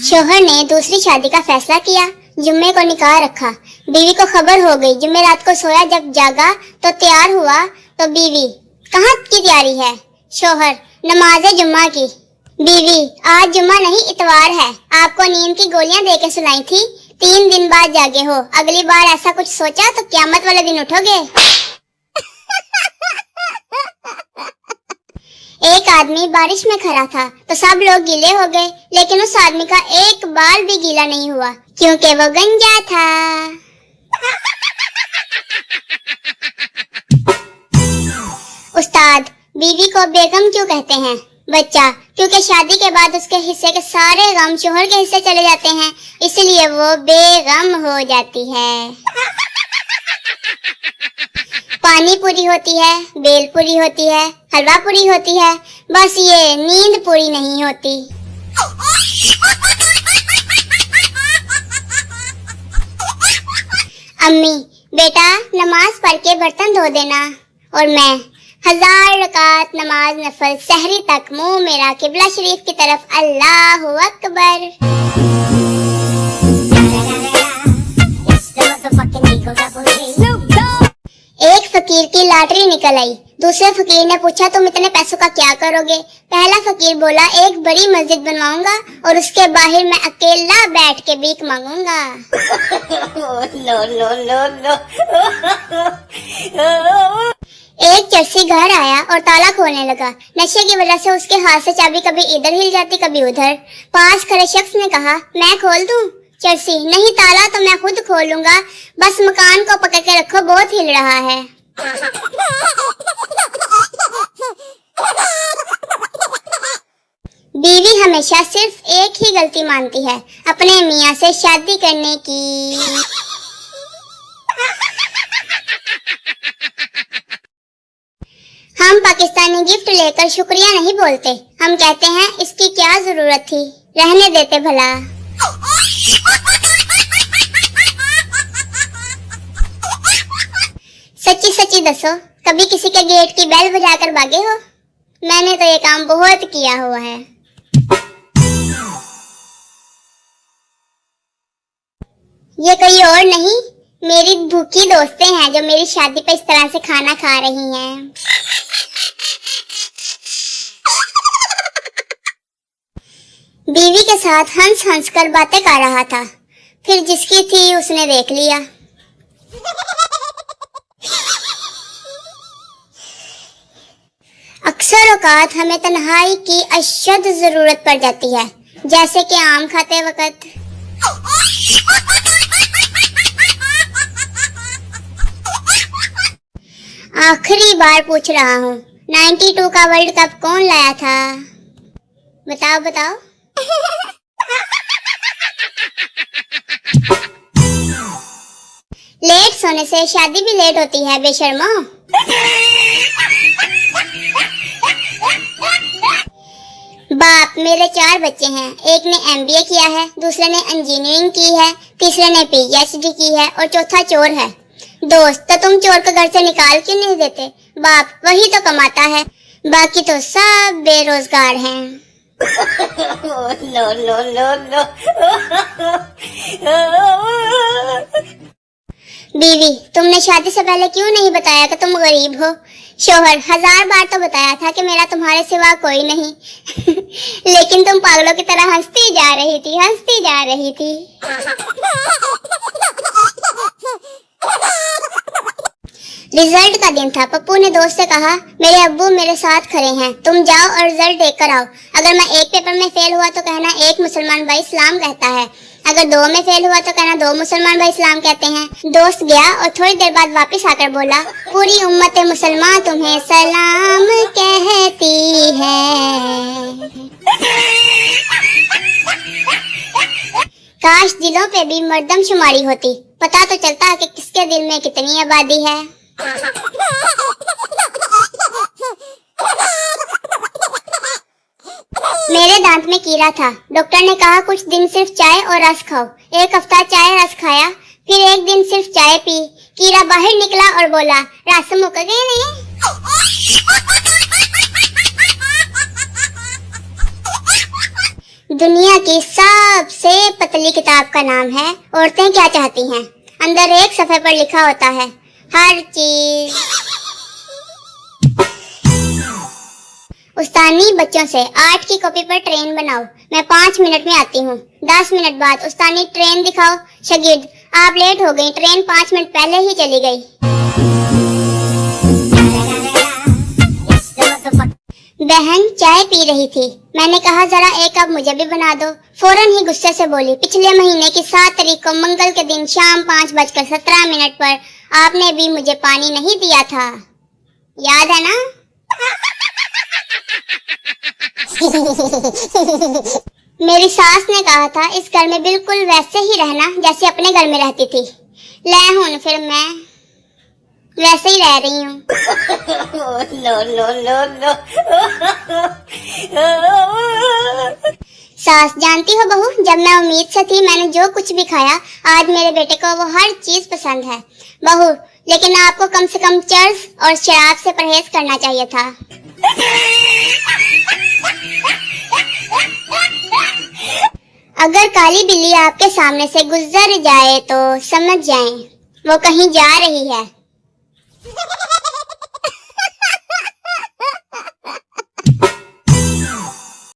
शौहर ने दूसरी शादी का फैसला किया। जुम्मे को निकाह रखा। बीवी को खबर हो गई। जुम्मे रात को सोया, जब जागा तो तैयार हुआ तो बीवी, कहाँ की तैयारी है? शौहर, नमाज जुम्मा की। बीवी, आज जुम्मा नहीं इतवार है, आपको नींद की गोलियां देके सुलाई थी, 3 दिन बाद जागे हो, अगली बार ऐसा कुछ सोचा तो क्यामत वाले दिन उठोगे। एक आदमी बारिश में खड़ा था तो सब लोग गीले हो गए, लेकिन उस आदमी का एक बाल भी गीला नहीं हुआ क्योंकि वो गंजा था। उस्ताद, बीवी को बेगम क्यों कहते हैं? बच्चा, क्योंकि शादी के बाद उसके हिस्से के सारे गम शोहर के हिस्से चले जाते हैं, इसलिए वो बेगम हो जाती है। पानी पूरी होती है, बेल पूरी होती है, हलवा पूरी होती है, बस ये नींद पूरी नहीं होती। अम्मी, बेटा नमाज पढ़ के बर्तन धो देना। और मैं, 1000 रकात नमाज नफल सहरी तक मुंह मेरा किबला शरीफ की तरफ, अल्लाहु अकबर। एक फकीर की लॉटरी निकल आई। दूसरे फकीर ने पूछा, तुम इतने पैसों का क्या करोगे? पहला फकीर बोला, एक बड़ी मस्जिद बनवाऊंगा और उसके बाहर मैं अकेला बैठ के भीख मांगूंगा। No no no no. एक चर्सी घर आया और ताला खोलने लगा। नशे की वजह से उसके हाथ से चाबी कभी इधर हिल जाती कभी उधर। पास खड़े शख्स ने कहा, मैं खोल दूं? चर्सी, नहीं, ताला तो मैं खुद खोलूंगा, बस मकान को पकड़ के रखो, बहुत हिल रहा है। बीवी हमेशा सिर्फ एक ही गलती मानती है, अपने मियाँ से शादी करने की। हम पाकिस्तानी गिफ्ट लेकर शुक्रिया नहीं बोलते, हम कहते हैं इसकी क्या जरूरत थी, रहने देते भला। सच्ची सच्ची दसो, कभी किसी के गेट की बेल बजाकर भागे हो? मैंने तो ये काम बहुत किया हुआ है। ये कोई और नहीं, मेरी भूखी दोस्तें हैं जो मेरी शादी पे इस तरह से खाना खा रही हैं। बीवी के साथ हंस हंस कर बातें कर रहा था, फिर जिसकी थी उसने देख लिया। अक्सर औकात हमें तन्हाई की अशद जरूरत पड़ जाती है, जैसे कि आम खाते वक्त। आखिरी बार पूछ रहा हूँ, 92 का वर्ल्ड कप कौन लाया था? बताओ बताओ। लेट सोने से शादी भी लेट होती है बेशर्मो। बाप, मेरे 4 बच्चे हैं, एक ने MBA किया है, दूसरे ने इंजीनियरिंग की है, तीसरे ने PhD की है और चौथा चोर है। दोस्त, तो तुम चोर को घर से निकाल क्यों नहीं देते? बाप, वही तो कमाता है, बाकी तो सब बेरोजगार हैं। No no no no. बीवी, तुमने शादी से पहले क्यों नहीं बताया कि तुम गरीब हो? शौहर, 1000 बार तो बताया था कि मेरा तुम्हारे सिवा कोई नहीं। लेकिन तुम पागलों की तरह हंसती जा रही थी, हंसती जा रही थी। रिजल्ट का दिन था। पप्पू ने दोस्त से कहा, मेरे अब्बू मेरे साथ खड़े हैं, तुम जाओ और रिजल्ट देख कर आओ। अगर मैं एक पेपर में फेल हुआ तो कहना एक मुसलमान भाई इस्लाम कहता है, अगर 2 में फेल हुआ तो कहना 2 मुसलमान भाई इस्लाम कहते हैं। दोस्त गया और थोड़ी देर बाद वापस आकर बोला, पूरी उम्मत मुसलमान तुम्हें सलाम कहती है। काश दिलों पे भी मर्दमशुमारी होती, पता तो चलता कि किसके दिल में कितनी आबादी है। मेरे दांत में कीड़ा था, डॉक्टर ने कहा कुछ दिन सिर्फ चाय और रस खाओ। 1 हफ्ता चाय रस खाया, फिर एक दिन सिर्फ चाय पी, कीड़ा बाहर निकला और बोला, रस मुक गए नहीं। दुनिया की सबसे पतली किताब का नाम है औरतें क्या चाहती हैं। अंदर एक सफ़े पर लिखा होता है हर चीज। उस्तानी बच्चों से 8 की कॉपी पर ट्रेन बनाओ, मैं 5 मिनट में आती हूँ। 10 मिनट बाद उस्तानी ट्रेन दिखाओ। शागिर्द आप लेट हो गई, ट्रेन 5 मिनट पहले ही चली गई। बहन चाय पी रही थी, मैंने कहा जरा एक कप मुझे भी बना दो। फौरन ही गुस्से से बोली, पिछले महीने की 7 तारीख को मंगल के दिन शाम 5:17 पर आपने भी मुझे पानी नहीं दिया था, याद है ना? मेरी सास ने कहा था इस घर में बिल्कुल वैसे ही रहना जैसे अपने घर में रहती थी। ले हुन फिर मैं वैसे ही रह रही हूँ। सास जानती हो बहू, जब मैं उम्मीद से थी मैंने जो कुछ भी खाया, आज मेरे बेटे को वो हर चीज पसंद है। बहू लेकिन आपको कम से कम चर्स और शराब से परहेज करना चाहिए था। अगर काली बिल्ली आपके सामने से गुजर जाए तो समझ जाएं वो कहीं जा रही है।